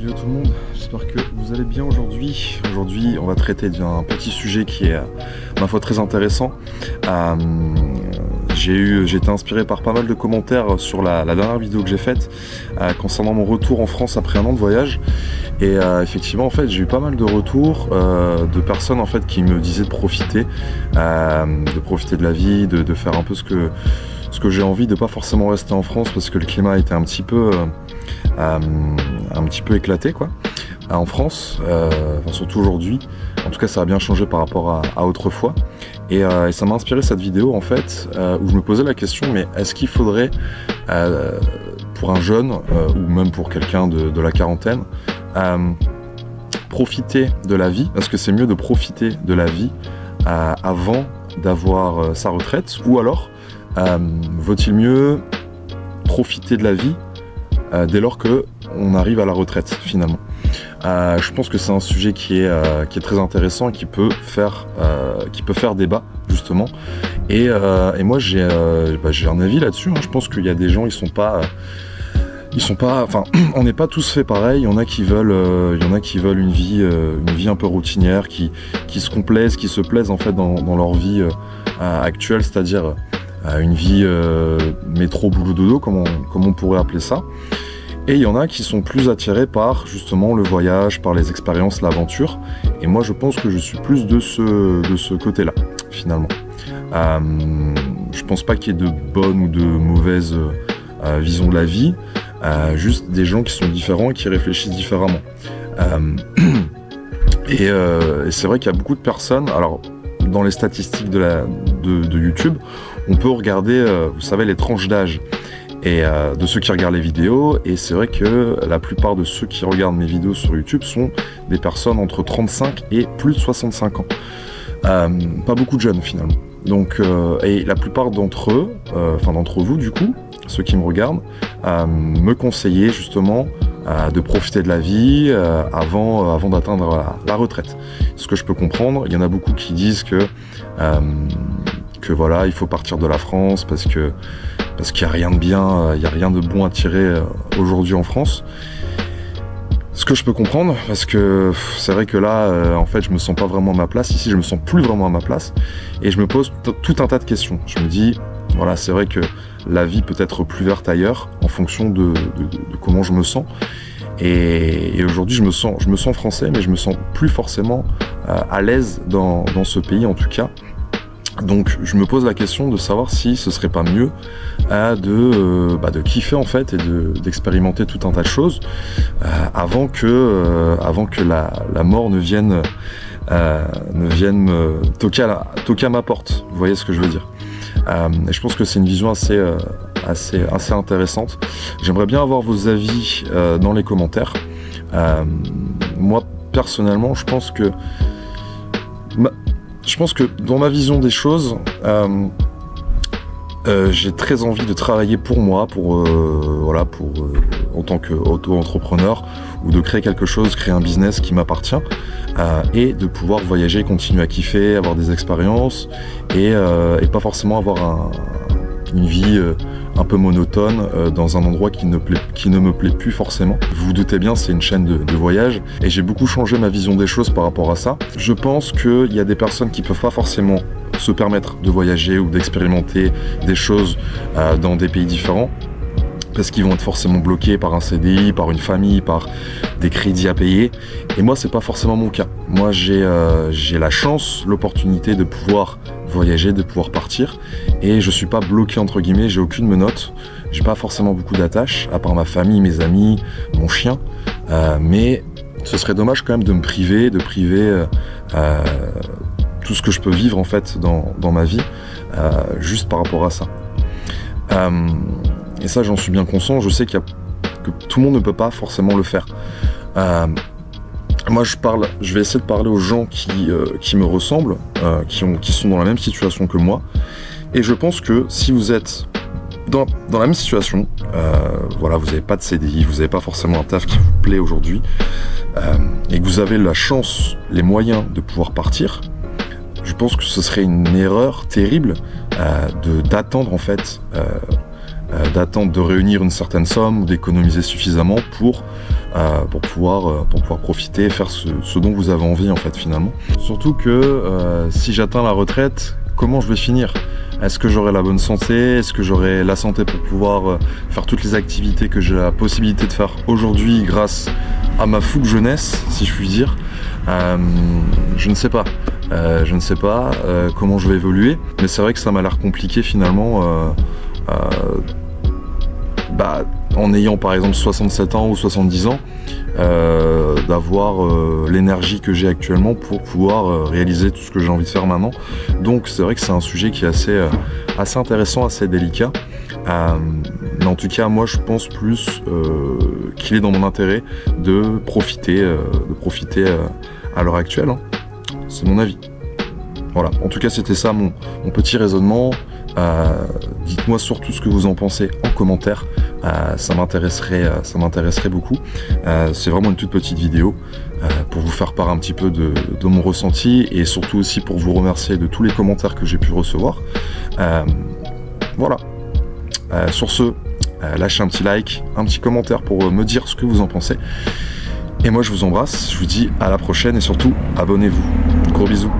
Salut à tout le monde, j'espère que vous allez bien aujourd'hui. Aujourd'hui, on va traiter d'un petit sujet qui est, ma foi, très intéressant. J'ai été inspiré par pas mal de commentaires sur la dernière vidéo que j'ai faite concernant mon retour en France après un an de voyage. Et effectivement, en fait, j'ai eu pas mal de retours de personnes en fait qui me disaient de profiter de la vie, de faire un peu ce que j'ai envie, de pas forcément rester en France parce que le climat était un petit peu éclaté quoi. En France, enfin, surtout aujourd'hui. En tout cas, ça a bien changé par rapport à autrefois. Et ça m'a inspiré cette vidéo en fait, où je me posais la question, mais est-ce qu'il faudrait, pour un jeune, ou même pour quelqu'un de la quarantaine, profiter de la vie? Est-ce que c'est mieux de profiter de la vie avant d'avoir sa retraite? Ou alors, vaut-il mieux profiter de la vie dès lors qu'on arrive à la retraite finalement? Je pense que c'est un sujet qui est très intéressant et qui peut faire débat justement. Et moi j'ai un avis là-dessus. Je pense qu'il y a des gens, ils sont pas, enfin, on n'est pas tous faits pareil. Il y en a qui veulent une vie un peu routinière, qui se complaisent, qui se plaisent en fait dans leur vie actuelle, c'est-à-dire une vie métro boulot dodo comme on pourrait appeler ça. Et il y en a qui sont plus attirés par justement le voyage, par les expériences, l'aventure. Et moi je pense que je suis plus de ce côté-là finalement. Je pense pas qu'il y ait de bonne ou de mauvaise vision de la vie, juste des gens qui sont différents et qui réfléchissent différemment. Et c'est vrai qu'il y a beaucoup de personnes, alors dans les statistiques de YouTube, on peut regarder, vous savez, les tranches d'âge et de ceux qui regardent les vidéos, et c'est vrai que la plupart de ceux qui regardent mes vidéos sur YouTube sont des personnes entre 35 et plus de 65 ans. Pas beaucoup de jeunes finalement. Donc, et la plupart d'entre eux, d'entre vous du coup, ceux qui me regardent, me conseillaient justement de profiter de la vie avant d'atteindre la retraite. Ce que je peux comprendre, il y en a beaucoup qui disent que voilà, il faut partir de la France parce qu'il n'y a rien de bien, il n'y a rien de bon à tirer aujourd'hui en France. Ce que je peux comprendre, parce que c'est vrai que là, en fait, je me sens pas vraiment à ma place. Ici, je me sens plus vraiment à ma place. Et je me pose tout un tas de questions. Je me dis, voilà, c'est vrai que la vie peut être plus verte ailleurs en fonction de comment je me sens. Et aujourd'hui, je me sens français, mais je me sens plus forcément à l'aise dans ce pays, en tout cas. Donc je me pose la question de savoir si ce serait pas mieux de kiffer en fait et d'expérimenter tout un tas de choses avant que la mort ne vienne me toquer à ma porte. Vous voyez ce que je veux dire? Et je pense que c'est une vision assez intéressante. J'aimerais bien avoir vos avis dans les commentaires. Moi personnellement, je pense que dans ma vision des choses, j'ai très envie de travailler pour moi, en tant qu'auto-entrepreneur, ou de créer quelque chose, créer un business qui m'appartient, et de pouvoir voyager, continuer à kiffer, avoir des expériences, et pas forcément avoir une vie un peu monotone dans un endroit qui ne me plaît plus forcément. Vous vous doutez bien, c'est une chaîne de voyage et j'ai beaucoup changé ma vision des choses par rapport à ça. Je pense qu'il y a des personnes qui peuvent pas forcément se permettre de voyager ou d'expérimenter des choses dans des pays différents, parce qu'ils vont être forcément bloqués par un CDI, par une famille, par des crédits à payer. Et moi, c'est pas forcément mon cas. Moi, j'ai la chance, l'opportunité de pouvoir voyager, de pouvoir partir. Et je suis pas bloqué, entre guillemets, j'ai aucune menotte. J'ai pas forcément beaucoup d'attaches, à part ma famille, mes amis, mon chien. Mais ce serait dommage quand même de me priver, tout ce que je peux vivre en fait dans ma vie, juste par rapport à ça. Et ça, j'en suis bien conscient. Je sais que tout le monde ne peut pas forcément le faire. Moi, je vais essayer de parler aux gens qui me ressemblent, qui sont dans la même situation que moi. Et je pense que si vous êtes dans la même situation, voilà, vous n'avez pas de CDI, vous n'avez pas forcément un taf qui vous plaît aujourd'hui, et que vous avez la chance, les moyens de pouvoir partir, je pense que ce serait une erreur terrible d'attendre en fait. D'attendre de réunir une certaine somme ou d'économiser suffisamment pour pour pouvoir profiter et faire ce dont vous avez envie en fait finalement. Surtout que si j'atteins la retraite, comment je vais finir? Est-ce que j'aurai la bonne santé? Est-ce que j'aurai la santé pour pouvoir faire toutes les activités que j'ai la possibilité de faire aujourd'hui grâce à ma fougue jeunesse, si je puis dire? Je ne sais pas. Je ne sais pas comment je vais évoluer, mais c'est vrai que ça m'a l'air compliqué finalement en ayant par exemple 67 ans ou 70 ans, d'avoir l'énergie que j'ai actuellement pour pouvoir réaliser tout ce que j'ai envie de faire maintenant. Donc c'est vrai que c'est un sujet qui est assez intéressant, assez délicat. Mais en tout cas, moi je pense plus qu'il est dans mon intérêt de profiter à l'heure actuelle. Hein. C'est mon avis. Voilà, en tout cas c'était ça mon petit raisonnement. Dites-moi surtout ce que vous en pensez en commentaire, ça m'intéresserait beaucoup. C'est vraiment une toute petite vidéo pour vous faire part un petit peu de mon ressenti et surtout aussi pour vous remercier de tous les commentaires que j'ai pu recevoir. Voilà, sur ce, lâchez un petit like, un petit commentaire pour me dire ce que vous en pensez. Et moi je vous embrasse, je vous dis à la prochaine et surtout abonnez-vous. Gros bisous.